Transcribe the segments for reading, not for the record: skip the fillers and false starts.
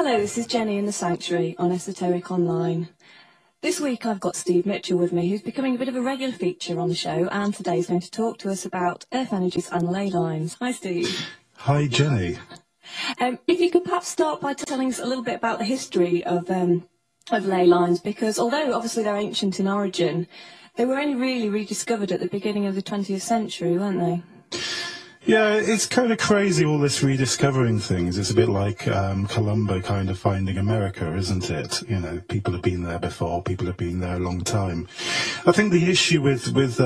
Hello, this is Jenny in the Sanctuary on Esoteric Online. This week I've got Steve Mitchell with me, who's becoming a bit of a regular feature on the show, and today he's going to talk to us about earth energies and ley lines. Hi, Steve. Hi, Jenny. If you could perhaps start by telling us a little bit about the history of ley lines, because although obviously they're ancient in origin, they were only really rediscovered at the beginning of the 20th century, weren't they? Yeah, it's kind of crazy, all this rediscovering things. It's a bit like Columbo kind of finding America, isn't it? You know, people have been there before, people have been there a long time. I think the issue with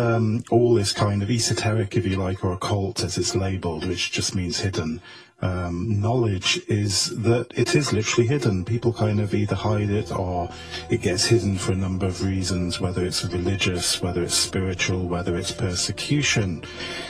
all this kind of esoteric, if you like, or occult as it's labelled, which just means hidden, knowledge is that it is literally hidden. People kind of either hide it or it gets hidden for a number of reasons, whether it's religious, whether it's spiritual, whether it's persecution.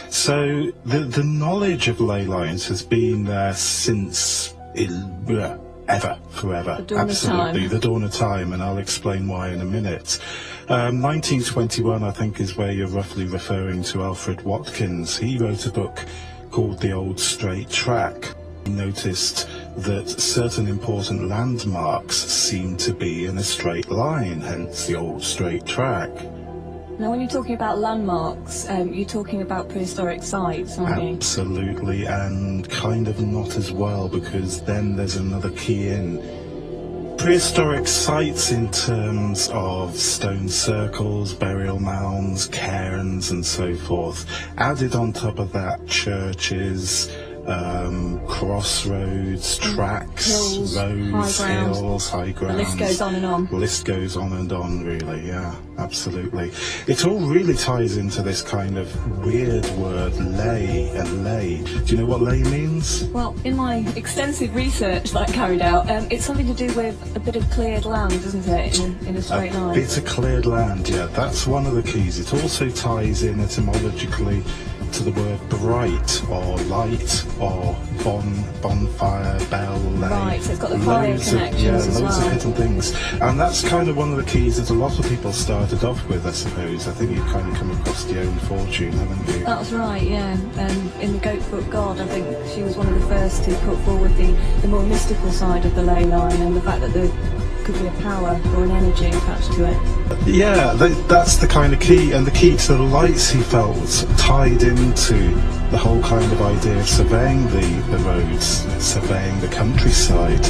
So the knowledge of ley lines has been there since ever, forever. Absolutely, the dawn of time, and I'll explain why in a minute. 1921, I think, is where you're roughly referring to Alfred Watkins. He wrote a book called The Old Straight Track. He noticed that certain important landmarks seemed to be in a straight line, hence the Old Straight Track. Now, when you're talking about landmarks, you're talking about prehistoric sites, aren't you? Absolutely, and kind of not as well, because then there's another key in. Prehistoric sites in terms of stone circles, burial mounds, cairns and so forth. Added on top of that, churches, crossroads, tracks, hills, roads, hills, high grounds. The list goes on and on. The list goes on and on, really, yeah, absolutely. It all really ties into this kind of weird word, ley and ley. Do you know what ley means? Well, in my extensive research that I carried out, it's something to do with a bit of cleared land, isn't it, in a straight line? A bit of cleared land, yeah, that's one of the keys. It also ties in etymologically to the word bright or light or bonfire, bell, ley. Right, so it's got the fire connections as well. Loads of hidden things. And that's kind of one of the keys that a lot of people started off with, I suppose. I think you've kind of come across the own fortune, haven't you? That's right, yeah. In the Goatfoot God, I think she was one of the first to put forward the more mystical side of the ley line, and the fact that there could be a power or an energy attached to it. Yeah, that's the kind of key, and the key to the lights, he felt, tied into the whole kind of idea of surveying the roads, surveying the countryside,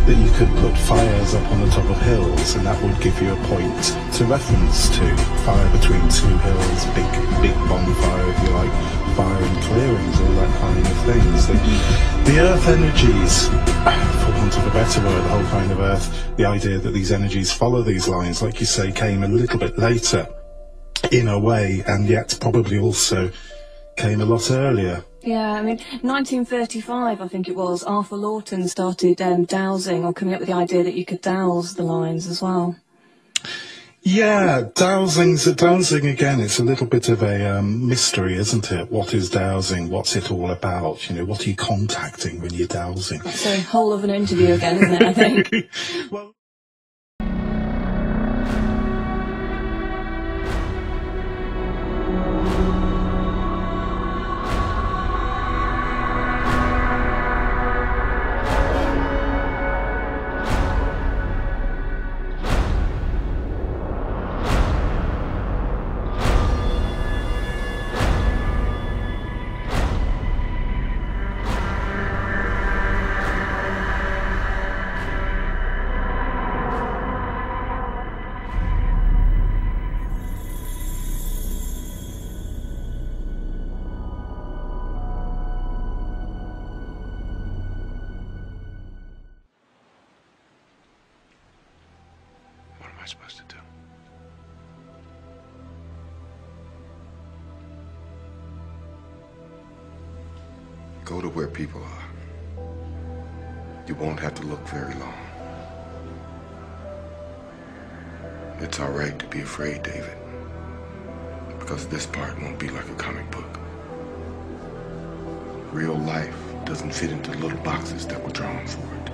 that you could put fires up on the top of hills, and that would give you a point to reference to. Fire between two hills, big bonfire, if you like, fire in clearings, all that kind of things. The earth energies, for want of a better word, the whole kind of earth, the idea that these energies follow these lines, like you say, came a little bit later in a way, and yet probably also came a lot earlier. Yeah, I mean, 1935, I think it was, Arthur Lawton started dowsing, or coming up with the idea that you could dowse the lines as well. Yeah, dowsing again, it's a little bit of a mystery, isn't it? What is dowsing? What's it all about? You know, what are you contacting when you're dowsing? That's a whole of an interview again, isn't it, I think? Well, What am I supposed to do? Go to where people are. You won't have to look very long. It's all right to be afraid, David, because this part won't be like a comic book. Real life doesn't fit into little boxes that were drawn for it.